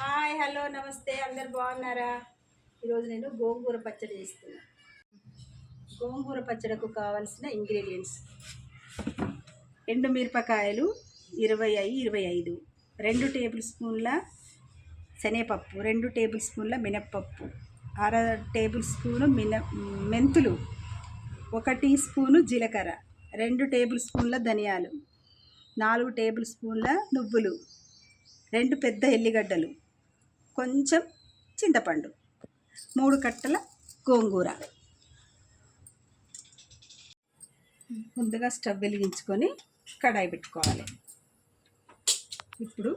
Hi hello నమస్తే అందరు బాగున్నారా? ఈరోజు నేను గోంగూర పచ్చడి చేస్తున్నా. గోంగూర పచ్చడికి కావాల్సిన ఇంగ్రీడియంట్స్: ఎండుమిరపకాయలు 25, 2 టేబుల్ స్పూన్ల శనగపప్పు, 2 టేబుల్ స్పూన్ల మినప్పప్పు, అర టేబుల్ స్పూను మెంతులు, 1 టీ స్పూను జీలకర్ర, 2 టేబుల్ స్పూన్ల ధనియాలు, 4 టేబుల్ స్పూన్ల నువ్వులు, 2 పెద్ద ఎల్లిగడ్డలు, కొంచెం చింతపండు, 3 కట్టల గోంగూర. ముందుగా స్టవ్ వెలిగించుకొని కడాయి పెట్టుకోవాలి. ఇప్పుడు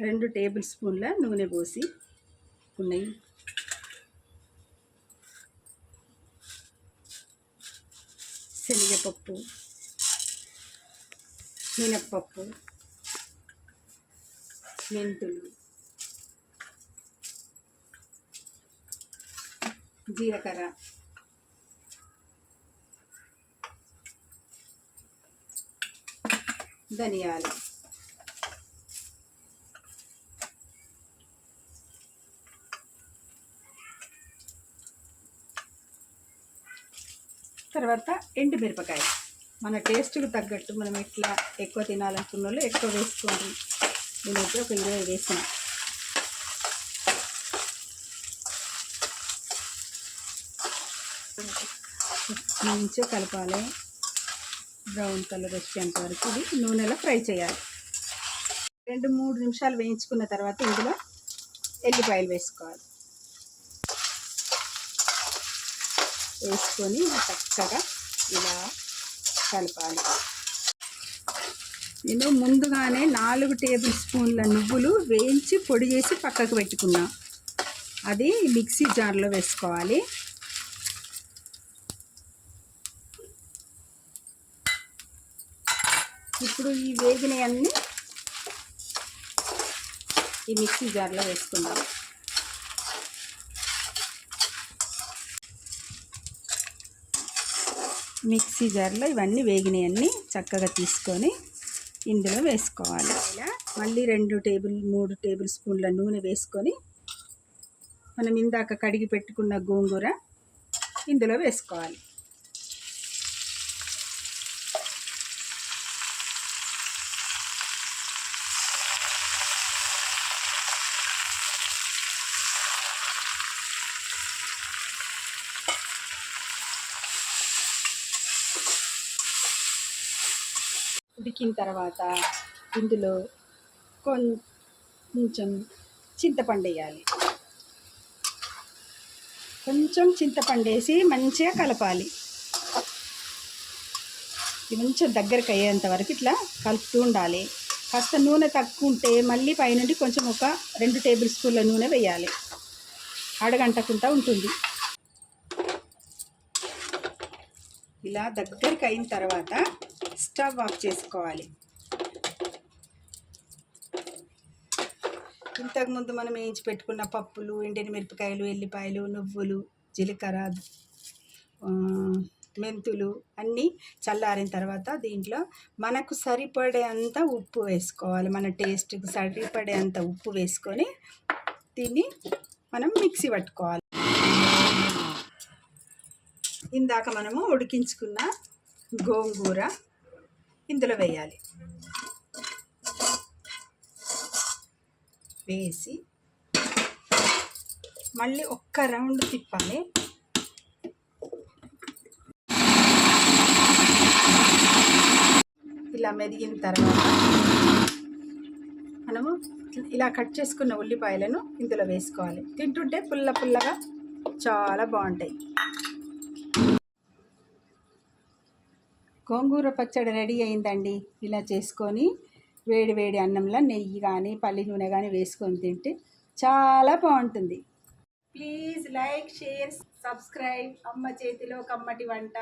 2 టేబుల్ స్పూన్ల నూనె పోసి ఉన్నాయి. శనగపప్పు, మినప్పప్పు, మెంతులు, జీలకర్ర, ధనియాలు, తర్వాత ఎండుమిరపకాయ. మన టేస్ట్కి తగ్గట్టు మనం ఎట్లా ఎక్కువ తినాలనుకున్న వాళ్ళు ఎక్కువ వేసుకోండి. నేనైతే ఒక 20 వేసిన. మంచిగా కలపాలి. బ్రౌన్ కలర్ వచ్చేంత వరకు ఇది నూనెలో ఫ్రై చేయాలి. 2-3 నిమిషాలు వేయించుకున్న తర్వాత ఇందులో ఎల్లిపాయలు వేసుకోవాలి. వేసుకొని చక్కగా ఇలా కలపాలి. నేను ముందుగానే 4 టేబుల్ స్పూన్ల నువ్వులు వేయించి పొడి చేసి పక్కకు పెట్టుకున్నా. అది మిక్సీ జార్లో వేసుకోవాలి. ఇప్పుడు ఈ వేగినవన్నీ ఈ మిక్సీ జార్లో వేసుకుందాం. మిక్సీ జార్లో ఇవన్నీ వేగినవన్నీ చక్కగా తీసుకొని ఇందులో వేసుకోవాలి. ఇలా మళ్ళీ 3 టేబుల్ స్పూన్ల నూనె వేసుకొని మనం ఇందాక కడిగి పెట్టుకున్న గోంగూర ఇందులో వేసుకోవాలి. ఉడికిన తర్వాత ఇందులో కొంచెం చింతపండు వేయాలి. కొంచెం చింతపండు వేసి మంచిగా కలపాలి. ఇది మంచిగా దగ్గరకు అయ్యేంత వరకు ఇట్లా కలుపుతూ ఉండాలి. కాస్త నూనె తక్కువ ఉంటే మళ్ళీ పైనుండి కొంచెం ఒక 2 టేబుల్ స్పూన్ల నూనె వేయాలి. అడగంటకుండా ఉంటుంది. ఇలా దగ్గరికి అయిన తర్వాత స్టవ్ ఆఫ్ చేసుకోవాలి. ఇంతకుముందు మనం వేయించి పెట్టుకున్న పప్పులు, ఎండిన మిరపకాయలు, ఎల్లిపాయలు, నువ్వులు, జీలకర్ర, మెంతులు అన్నీ చల్లారిన తర్వాత దీంట్లో మనకు సరిపడేంత ఉప్పు వేసుకోవాలి. మన టేస్ట్కి సరిపడేంత ఉప్పు వేసుకొని దీన్ని మనం మిక్సీ పట్టుకోవాలి. ఇందాక మనము ఉడికించుకున్న గోంగూర ఇందులో వేయాలి. వేసి మళ్ళీ ఒక్క రౌండ్ తిప్పాలి. ఇలా మెదిగిన తర్వాత మనము ఇలా కట్ చేసుకున్న ఉల్లిపాయలను ఇందులో వేసుకోవాలి. తింటుంటే పుల్లగా చాలా బాగుంటాయి. గోంగూర పచ్చడి రెడీ అయిందండి. ఇలా చేసుకొని వేడి వేడి అన్నంలో నెయ్యి కానీ పల్లి నూనె కానీ వేసుకొని తింటే చాలా బాగుంటుంది. Please like, share, subscribe. అమ్మ చేతిలో కమ్మటి వంట.